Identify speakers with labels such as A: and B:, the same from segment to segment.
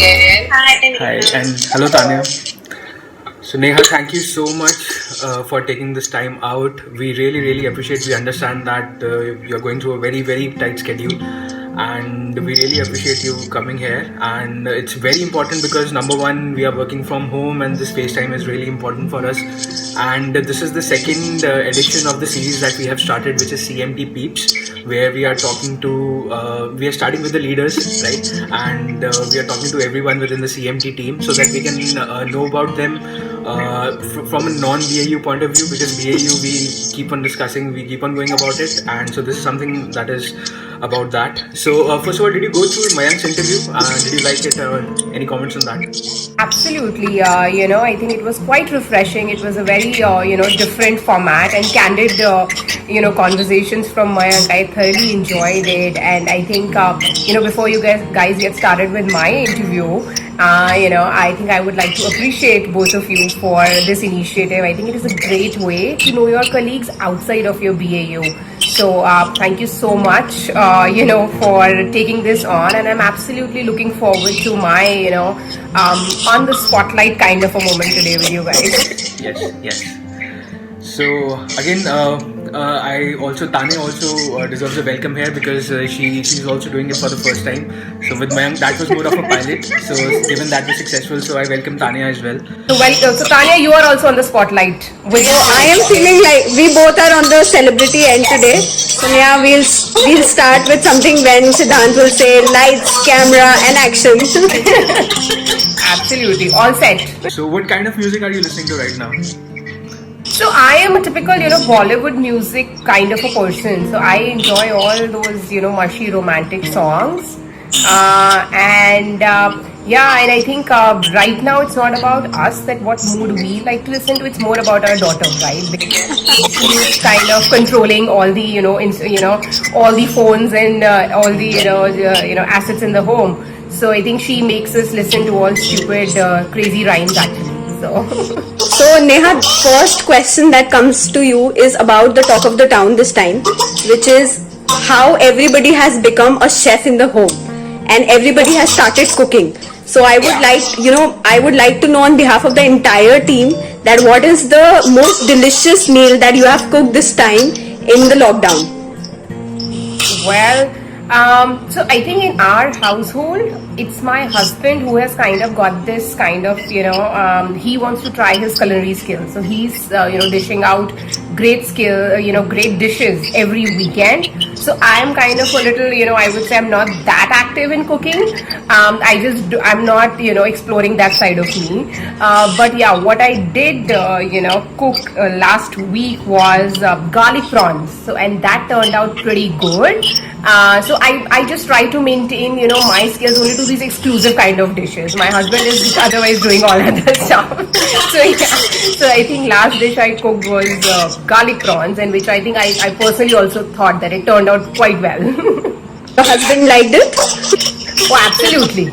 A: again. Hi,
B: Hi, and hello, Tanya. So, Neha, thank you so much for taking this time out. We really appreciate. We understand that you're going through a very tight schedule, and we really appreciate you coming here. And it's very important because number one, we are working from home, and this FaceTime is really important for us. And this is the second edition of the series that we have started, which is CMT Peeps, where we are talking to, we are starting with the leaders, right? And we are talking to everyone within the CMT team so that we can know about them from a non-BAU point of view, because BAU we keep on discussing, we keep on going about it, and so this is something that is about that. So first of all, did you go through Mayank's interview? Did you like it? Any comments on that?
C: Absolutely. I think it was quite refreshing. It was a very, different format and candid, conversations from Mayank. I thoroughly enjoyed it. And I think, before you guys get started with my interview, I think I would like to appreciate both of you for this initiative. I think it is a great way to know your colleagues outside of your BAU. So thank you so much, for taking this on, and I'm absolutely looking forward to my, on the spotlight kind of a moment today with you guys.
B: Yes. So again, I also Tanya also deserves a welcome here because she's also doing it for the first time. So with Mayank, that was more of a pilot. So given that was successful, so I welcome Tanya as well.
C: So Tanya, you are also on the spotlight.
D: I am feeling like we both are on the celebrity end today. So yeah, we'll start with something when Siddhant will say lights, camera, and action.
C: Absolutely, all set.
B: So what kind of music are you listening to right now?
C: So I am a typical, Bollywood music kind of a person. So I enjoy all those, mushy romantic songs. And I think right now it's not about us, that what mood we like to listen to. It's more about our daughter, right? Because she's kind of controlling all the, all the phones and all the, assets in the home. So I think she makes us listen to all stupid, crazy rhymes actually.
D: So Neha, first question that comes to you is about the talk of the town this time, which is how everybody has become a chef in the home and everybody has started cooking. So I would like to know on behalf of the entire team that what is the most delicious meal that you have cooked this time in the lockdown?
C: Well, so I think in our household, it's my husband who has kind of got this kind of, he wants to try his culinary skills. So he's, dishing out great great dishes every weekend. So I'm kind of a little, I would say I'm not that active in cooking. I'm not, exploring that side of me. But yeah, what I did, cook last week was garlic prawns. So, and that turned out pretty good. So I just try to maintain, my skills only to these exclusive kind of dishes. My husband is otherwise doing all other stuff. So I think last dish I cooked was garlic prawns, and which I think I personally also thought that it turned out quite well.
D: Your husband liked it?
C: Oh, absolutely.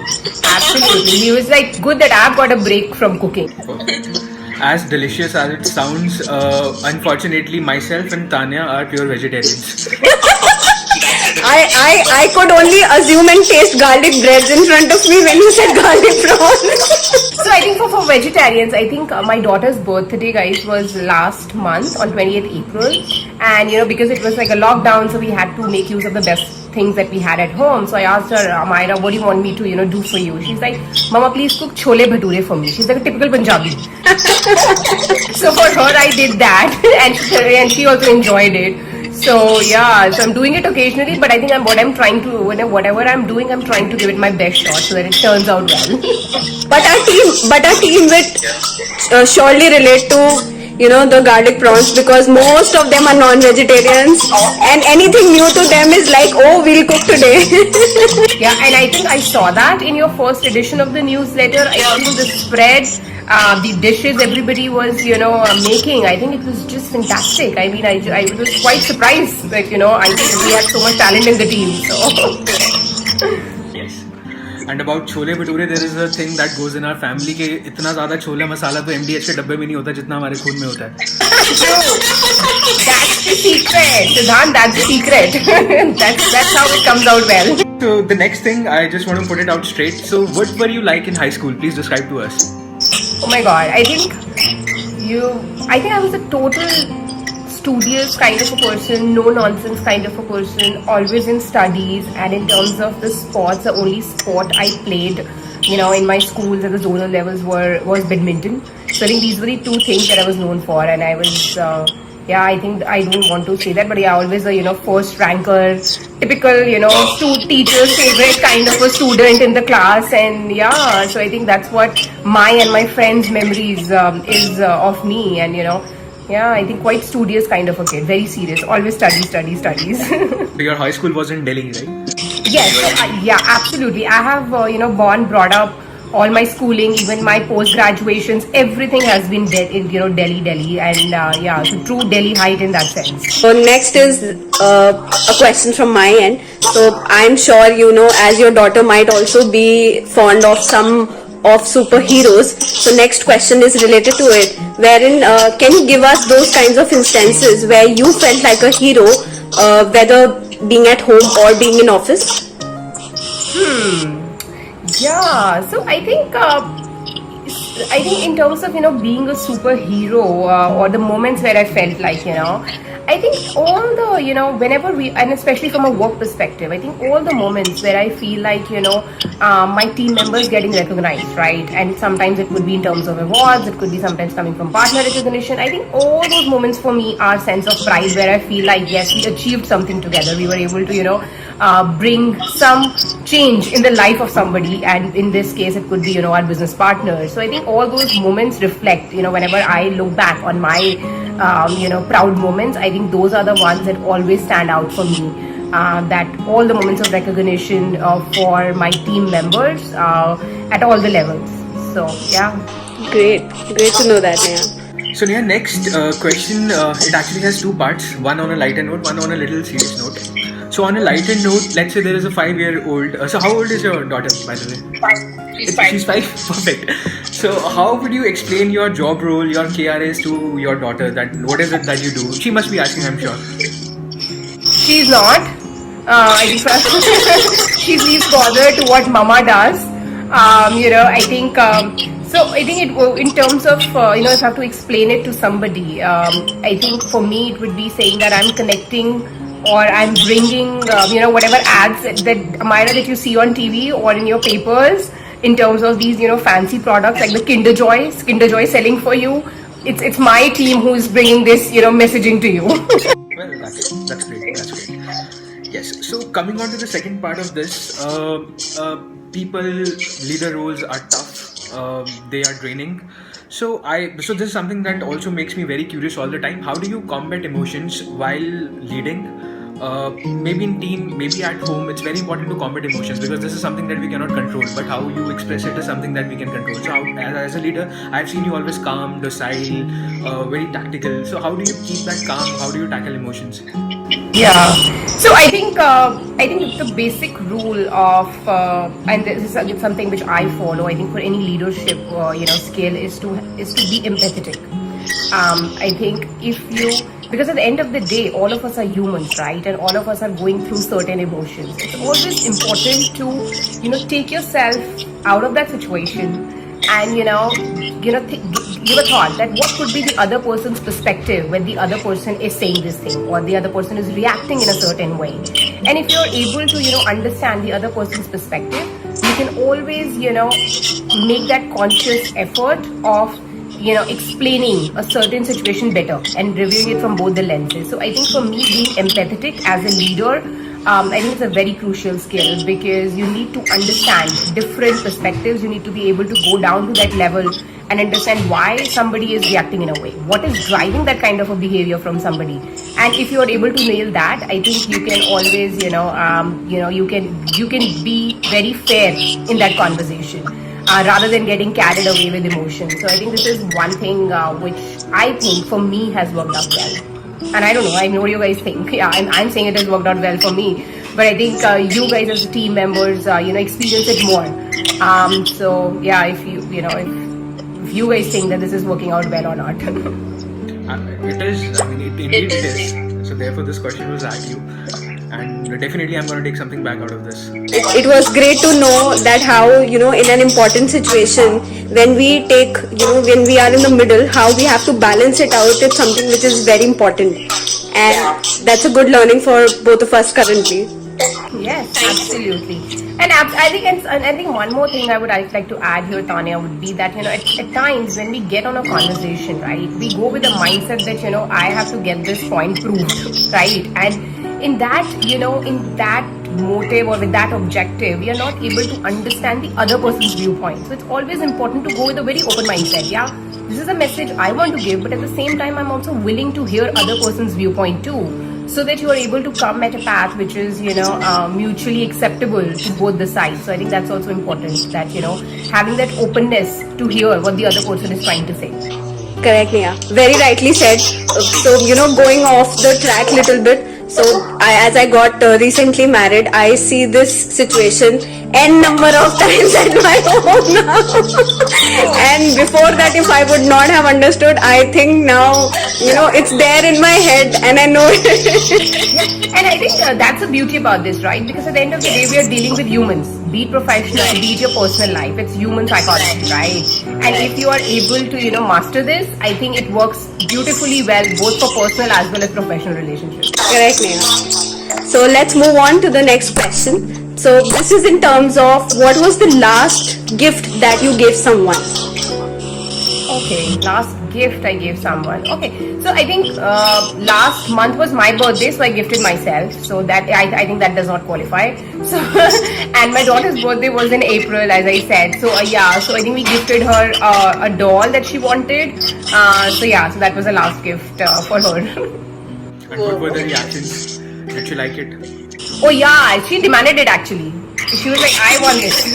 C: He was like, good that I've got a break from cooking.
B: As delicious as it sounds, unfortunately myself and Tanya are pure vegetarians.
D: I could only assume and taste garlic breads in front of me when you said garlic prawns.
C: So I think for vegetarians, I think my daughter's birthday, guys, was last month on 28th April. And, because it was like a lockdown, so we had to make use of the best things that we had at home. So I asked her, Amira, what do you want me to, do for you? She's like, Mama, please cook chole bhature for me. She's like a typical Punjabi. So for her, I did that. And she also enjoyed it. So yeah, so I'm doing it occasionally, but I think whatever I'm doing, I'm trying to give it my best shot so that it turns out well.
D: But our team would surely relate to, the garlic prawns, because most of them are non-vegetarians and anything new to them is like, oh, we'll cook today.
C: Yeah, and I think I saw that in your first edition of the newsletter. I think the spread, the dishes everybody was, making, I think it was just fantastic. I mean, I was quite surprised, like, I think we had so much talent in the team. So.
B: Yes. And about chole bhature, there is a thing that goes in our family के इतना ज़्यादा छोला मसाला तो MDH के डब्बे में नहीं होता जितना हमारे खून में होता है.
C: That's the secret, Siddhant. That's the secret. That's how it comes out well.
B: So the next thing, I just want to put it out straight. So what were you like in high school? Please describe to us.
C: Oh my god, I think I was a total studious kind of a person, no nonsense kind of a person, always in studies. And in terms of the sports, the only sport I played, in my schools at the zonal levels was badminton. So I think these were the two things that I was known for, and I was I think I don't want to say that, but yeah, always a first ranker, typical teacher's favorite kind of a student in the class. And yeah, so I think that's what my and my friends' memories is of me. And I think quite studious kind of a kid, very serious, always studies.
B: Your high school was in Delhi, right?
C: Yes, yeah, absolutely. I have born, brought up, all my schooling, even my post graduations, everything has been in Delhi, and so true Delhiite in that sense.
D: So next is a question from my end. So I'm sure as your daughter might also be fond of some of superheroes. So next question is related to it, wherein can you give us those kinds of instances where you felt like a hero, whether being at home or being in office?
C: Yeah, so I think in terms of being a superhero, or the moments where I felt like I think all the whenever we, and especially from a work perspective, I think all the moments where I feel like my team members getting recognized, right? And sometimes it could be in terms of awards, it could be sometimes coming from partner recognition. I think all those moments for me are sense of pride, where I feel like yes, we achieved something together. We were able to bring some change in the life of somebody, and in this case it could be our business partners. So I think all those moments reflect, whenever I look back on my proud moments, I think those are the ones that always stand out for me. That all the moments of recognition for my team members at all the levels. So yeah,
D: Great to know that, Neha.
B: So Neha, next question, it actually has two parts, one on a lighter note, one on a little serious note. So on a lighter note, let's say there is a 5-year-old. So how old is your daughter, by the way?
C: 5. She's 5.
B: She's 5? Perfect. So how would you explain your job role, your KRS to your daughter? That what is it that you do? She must be asking, I'm sure.
C: She's not. I think she leaves bother to what mama does. I think so. I think in terms of if I have to explain it to somebody, I think for me it would be saying that I'm connecting, or I'm bringing whatever ads that Amira, that you see on TV or in your papers, in terms of these fancy products like the Kinder Joy selling for you. It's my team who's bringing this messaging to you.
B: Well, that's great. Yes. So coming on to the second part of this, people leader roles are tough. They are draining. So this is something that also makes me very curious all the time. How do you combat emotions while leading? Maybe in team, maybe at home, it's very important to combat emotions, because this is something that we cannot control, but how you express it is something that we can control. So as a leader, I've seen you always calm, docile, very tactical. So how do you keep that calm? How do you tackle emotions?
C: Yeah. So I think the basic rule of and this is something which I follow. I think for any leadership skill is to be empathetic. I think because at the end of the day, all of us are humans, right? And all of us are going through certain emotions. It's always important to take yourself out of that situation and give a thought that what could be the other person's perspective when the other person is saying this thing, or the other person is reacting in a certain way. And if you're able to understand the other person's perspective, you can always make that conscious effort of explaining a certain situation better and reviewing it from both the lenses. So I think for me, being empathetic as a leader, I think it's a very crucial skill, because you need to understand different perspectives. You need to be able to go down to that level and understand why somebody is reacting in a way. What is driving that kind of a behavior from somebody? And if you are able to nail that, I think you can always, you can be very fair in that conversation. Rather than getting carried away with emotions. So I think this is one thing which I think for me has worked out well. And I don't know, I know what you guys think. Yeah, I'm saying it has worked out well for me. But I think you guys as team members, experience it more. So yeah, if you guys think that this is working out well or not.
B: It is. I mean, indeed it is. So therefore, this question was at you. and definitely I'm going to take something back out of this.
D: It was great to know that how, in an important situation, when we take, when we are in the middle, how we have to balance it out. It's something which is very important, and that's a good learning for both of us currently.
C: Yes, absolutely. And I think one more thing I'd like to add here, Tanya, would be that at times when we get on a conversation, right, we go with the mindset that I have to get this point proved, right, and in that motive or with that objective, we are not able to understand the other person's viewpoint. So it's always important to go with a very open mindset. Yeah, this is a message I want to give, but at the same time, I'm also willing to hear other person's viewpoint too, so that you are able to come at a path which is mutually acceptable to both the sides. So I think that's also important, that having that openness to hear what the other person is trying to say.
D: Correct, Neha. Very rightly said. So, going off the track little bit. So, as I got recently married, I see this situation n number of times at my home now. And before that, if I would not have understood, I think now, it's there in my head and I know it.
C: And I think that's the beauty about this, right? Because at the end of the day, we are dealing with humans, be it professional, be it your personal life. It's human psychology, right? And if you are able to, master this, I think it works beautifully well, both for personal as well as professional relationships.
D: Correct, Neha. So let's move on to the next question. So this is in terms of what was the last gift that you gave someone?
C: Okay, last gift I gave someone. Okay, so I think last month was my birthday, so I gifted myself. So that I think that does not qualify. So and my daughter's birthday was in April, as I said. So so I think we gifted her a doll that she wanted. So that was the last gift for her.
B: And what were the reactions? Did she like it?
C: Oh yeah, she demanded it actually. She was like, I want this.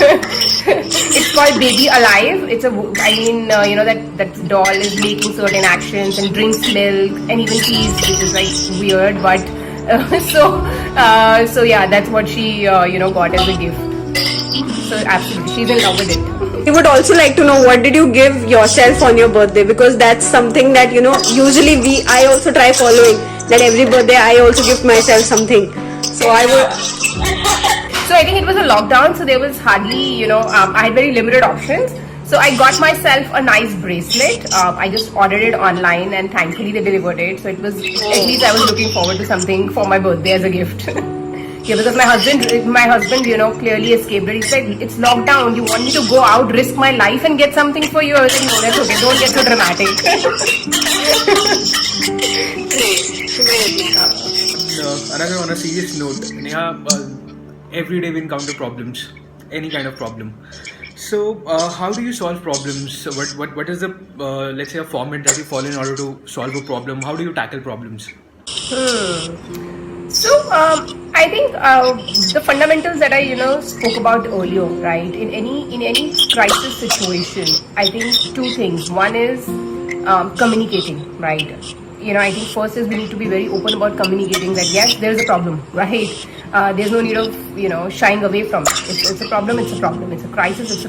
C: It's called Baby Alive. It's that doll is making certain actions and drinks milk and even pees, which is like weird, but that's what she got as a gift. So absolutely, she's in love with it.
D: We would also like to know, what did you give yourself on your birthday? Because that's something that usually I also try following, that every birthday I also give myself something. So I
C: think it was a lockdown, so there was hardly, I had very limited options. So I got myself a nice bracelet. I just ordered it online and thankfully they delivered it. So it was, at least I was looking forward to something for my birthday as a gift. Yeah, because my husband, clearly escaped it. He said, it's lockdown, you want me to go out, risk my life and get something for you? I was like, no, that's okay, don't get so dramatic.
B: Another on a serious note, Neha, every day we encounter problems, any kind of problem. So, how do you solve problems? What is the, let's say, a format that you follow in order to solve a problem? How do you tackle problems?
C: So, I think the fundamentals that I spoke about earlier, right? In any crisis situation, I think two things. One is communicating, right? I think first is we need to be very open about communicating that yes, there is a problem, right? There's no need of shying away from it. It's a problem. It's a problem. It's a crisis,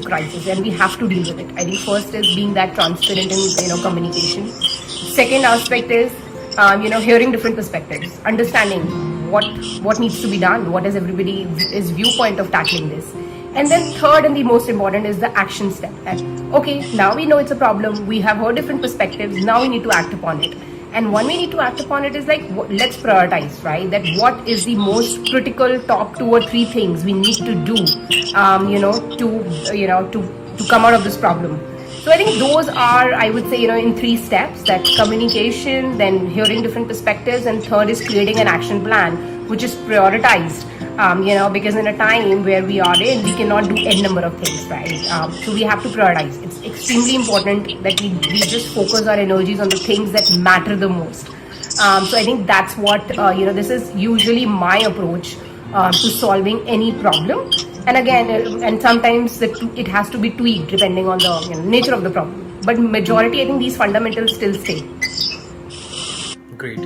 C: and we have to deal with it. I think first is being that transparent in communication. Second aspect is hearing different perspectives, understanding what needs to be done, what is everybody's viewpoint of tackling this. And then third and the most important is the action step. That okay, now we know it's a problem, we have heard different perspectives, now we need to act upon it. And when we need to act upon it is like, let's prioritize, right? That what is the most critical top 2 or 3 things we need to do, to come out of this problem. So I think those are, I would say, in 3 steps: that communication, then hearing different perspectives, and third is creating an action plan, which is prioritized. Because in a time where we are in, we cannot do n number of things, right? So we have to prioritize. It's extremely important that we just focus our energies on the things that matter the most. So I think that's what, this is usually my approach to solving any problem. And again, and sometimes it has to be tweaked depending on the nature of the problem. But majority, I think these fundamentals still stay.
B: Great.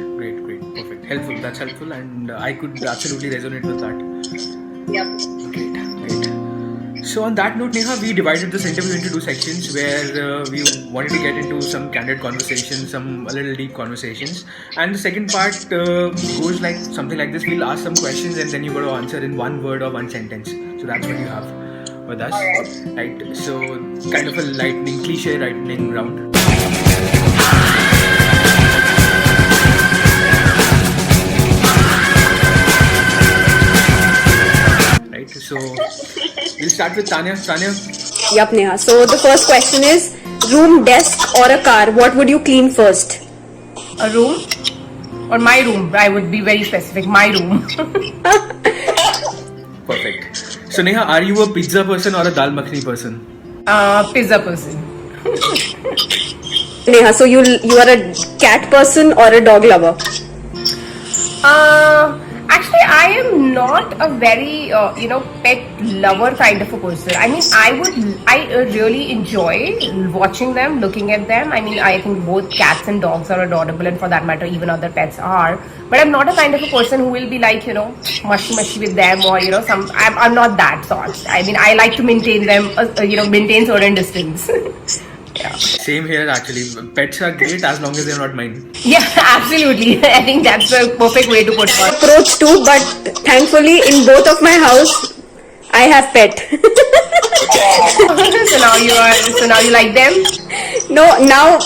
B: Perfect. Helpful. That's helpful, and I could absolutely resonate with that.
D: Yep.
B: Great. So on that note, Neha, we divided this interview into two sections where we wanted to get into some candid conversations, some a little deep conversations, and the second part goes like something like this. We'll ask some questions and then you got to answer in one word or one sentence. So that's what you have with us, right? So kind of a lightning cliche lightning round. Right. So we'll start with Tanya. Tanya,
D: Yup, Neha. So the first question is room, desk, or a car. What would you clean first?
C: A room or my room? I would be very specific. My room.
B: perfect. So Neha, are you a pizza person or a dal makhani person?
C: Pizza person.
D: Neha, so you are a cat person or a dog lover?
C: Actually, I am not a very pet lover kind of a person. I mean, I really enjoy watching them, looking at them. I mean, I think both cats and dogs are adorable, and for that matter, even other pets are. But I'm not a kind of a person who will be like mushy with them, or I'm not that sort. I mean, I like to maintain them, maintain certain distance. Yeah.
B: Same here actually. Pets are great as long as they're not mine.
C: Yeah, absolutely. I think that's the perfect way to put it.
D: Approach too, but thankfully in both of my house, I have pet.
C: So now you like them?
D: No, now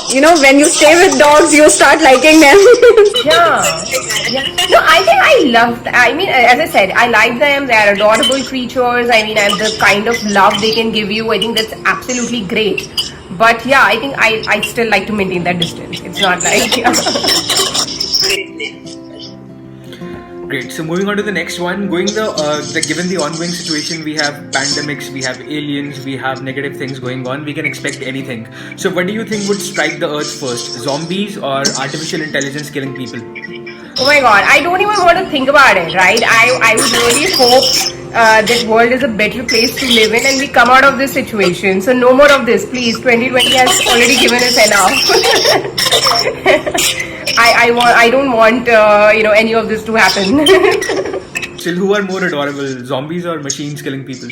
D: when you stay with dogs, you start liking them.
C: Yeah. No, I mean, as I said, I like them. They are adorable creatures. I mean, and the kind of love they can give you, I think that's absolutely great. But yeah, I think I still like to maintain that distance. It's not like...
B: Great. So moving on to the next one. Given the ongoing situation, we have pandemics, we have aliens, we have negative things going on. We can expect anything. So what do you think would strike the earth first? Zombies or artificial intelligence killing people?
C: Oh my god, I don't even want to think about it, right? I would really hope that world is a better place to live in and we come out of this situation. So no more of this, please. 2020 has already given us enough. I don't want any of this to happen.
B: Still, who are more adorable, zombies or machines killing people?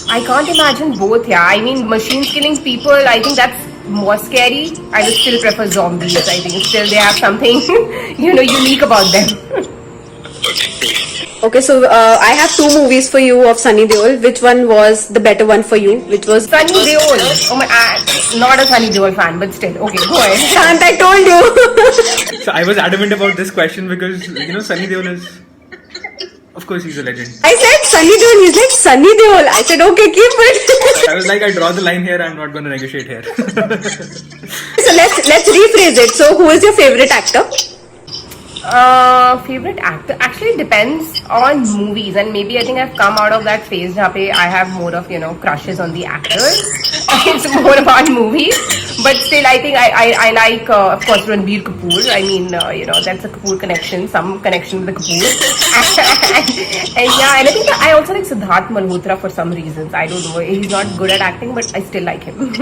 C: I can't imagine both. Yeah, I mean, machines killing people, I think that's more scary. I would still prefer zombies. I think still they have something unique about them.
D: Okay, so I have two movies for you of Sunny Deol. Which one was the better one for you? Which was
C: Sunny Deol. Oh my, not a Sunny Deol fan, but still. Okay, go ahead.
D: Shant, I told you.
B: So I was adamant about this question because Sunny Deol is, of course, he's a legend.
D: I said Sunny Deol. He's like Sunny Deol. I said okay, keep it.
B: I was like, I draw the line here. I'm not going to negotiate here.
D: So let's rephrase it. So who is your favorite actor?
C: Favorite actor actually depends on movies, and maybe I think I've come out of that phase where I have more of crushes on the actors. It's more about movies, but still I think I like of course Ranbir Kapoor. I mean that's a Kapoor connection, some connection with the Kapoor. and I think that I also like Siddharth Malhotra for some reasons. I don't know, he's not good at acting, but I still like him.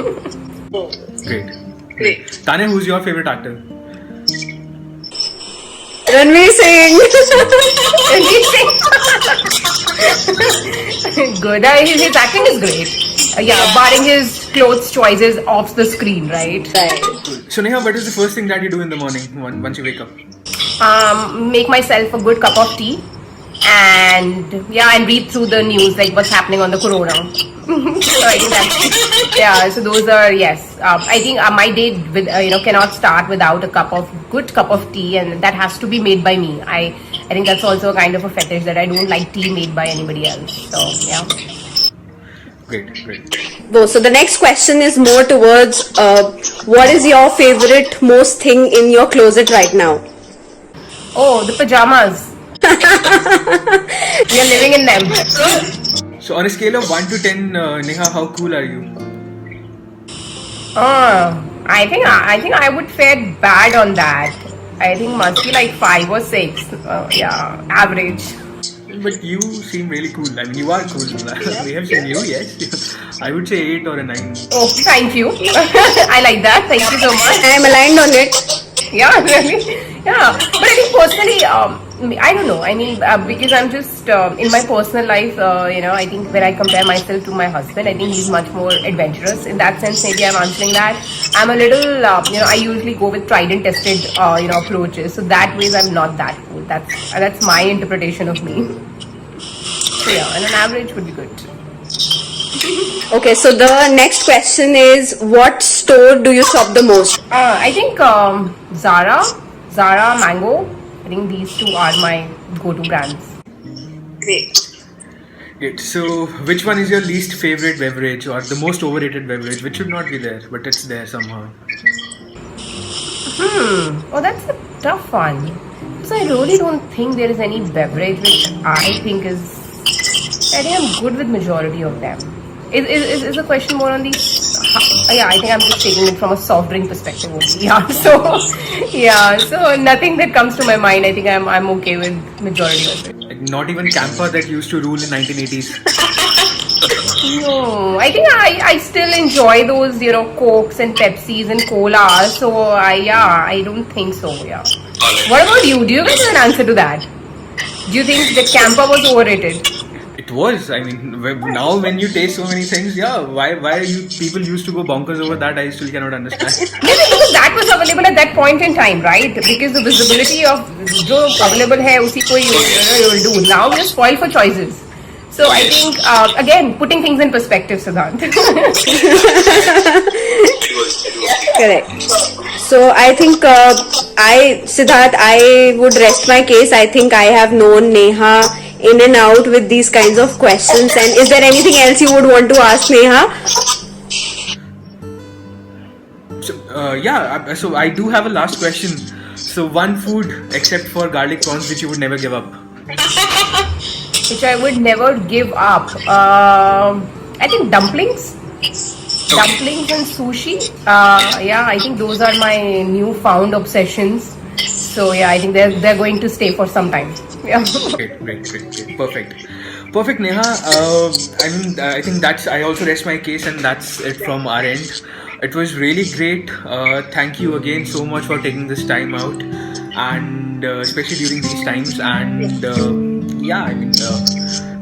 B: Great. Tanya, who's your favorite actor?
D: Ranveer Singh.
C: Good. His acting is great. Barring his clothes choices off the screen, right?
B: So Neha, what is the first thing that you do in the morning once you wake up?
C: Make myself a good cup of tea and read through the news, like what's happening on the corona. So I think that's, so those are, yes. I think my day cannot start without a good cup of tea, and that has to be made by me. I think that's also a kind of a fetish that I don't like tea made by anybody else. So yeah.
B: Great.
D: So the next question is more towards what is your favorite most thing in your closet right now?
C: Oh, the pajamas. We are living in them.
B: So on a scale of 1 to 10, Neha, how cool are you?
C: I think I would fare bad on that. I think must be like 5 or 6. Average.
B: But you seem really cool. I mean, you are cool. We have seen you, yes. I would say 8 or a 9.
C: Oh, thank you. I like that. Thank you so much.
D: I am aligned on it.
C: Yeah, really. Yeah. But I think personally, I don't know. I mean, because I'm just in my personal life, I think when I compare myself to my husband, I think he's much more adventurous. In that sense, maybe I'm answering that. I'm a little, I usually go with tried and tested, approaches. So that ways, I'm not that cool. That's my interpretation of me. So yeah, and an average would be good.
D: Okay, so the next question is, what store do you shop the most?
C: I think Zara, Mango. I think these two are my go-to brands.
D: Great.
B: Great. So, which one is your least favorite beverage or the most overrated beverage, which should not be there, but it's there somehow?
C: Oh, that's a tough one. So I really don't think there is any beverage which I think is. I think I'm good with majority of them. Is the question more on the? Yeah, I think I'm just taking it from a soft drink perspective only. Yeah, so nothing that comes to my mind. I think I'm okay with majority of it.
B: Like not even Campa that used to rule in 1980s.
C: No, I think I still enjoy those Cokes and Pepsis and colas. So I don't think so. Yeah. What about you? Do you guys have an answer to that? Do you think that Campa was overrated?
B: It was. I mean, now when you taste so many things, yeah, why people used to go bonkers over that? I still cannot understand.
C: Maybe because that was available at that point in time, right? Because the visibility of जो available है उसी को you will do. Now we are spoiled for choices. So I think again putting things in perspective, Siddhant.
D: Correct. So I think Siddharth, I would rest my case. I think I have known Neha in and out with these kinds of questions. And is there anything else you would want to ask Neha?
B: So, so I do have a last question. So one food except for garlic prawns which you would never give up.
C: Which I would never give up. I think dumplings. Dumplings and sushi. Yeah, I think those are my newfound obsessions. So yeah, I think they're going to stay for some time. Yeah.
B: Great. Perfect, Neha. I think I also rest my case, and that's it from our end. It was really great. Thank you again so much for taking this time out, and especially during these times. And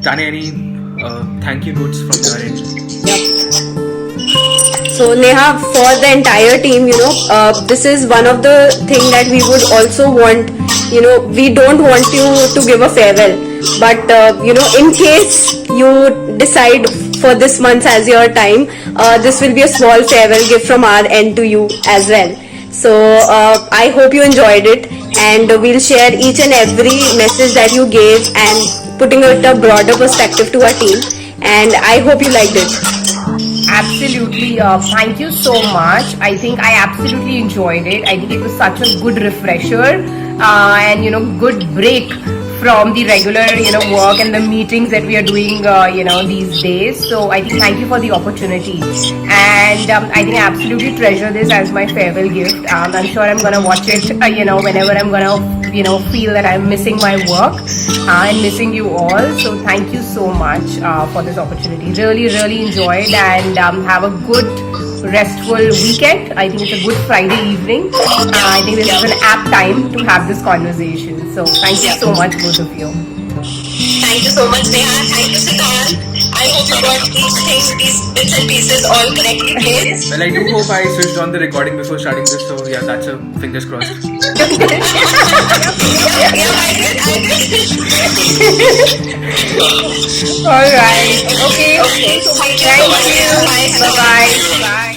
B: Tanya, any thank you notes from your end?
D: So Neha, for the entire team, this is one of the things that we would also want. We don't want you to give a farewell, but in case you decide for this month as your time, this will be a small farewell gift from our end to you as well. So I hope you enjoyed it, and we'll share each and every message that you gave and putting it a broader perspective to our team, and I hope you liked it.
C: Absolutely. Thank you so much. I think I absolutely enjoyed it. I think it was such a good refresher and good break from the regular work and the meetings that we are doing these days. So I think thank you for the opportunity, and I think I absolutely treasure this as my farewell gift. I'm sure I'm gonna watch it whenever I'm gonna feel that I'm missing my work and missing you all. So thank you so much for this opportunity. Really enjoyed, and have a good restful weekend. I think it's a good Friday evening. I think this is an apt time to have this conversation. So thank you so much, both of you.
A: Thank you so much, Neha. Thank you, Siddharth. I hope you got these bits and pieces all correctly placed.
B: Well, I do hope I switched on the recording before starting this. So yeah, that's a fingers crossed.
A: Yeah, I did.
C: All right. Okay.
A: Okay. Thank you so
C: Thank
A: much,
C: you.
A: Neha. Bye.
C: Bye-bye. Bye.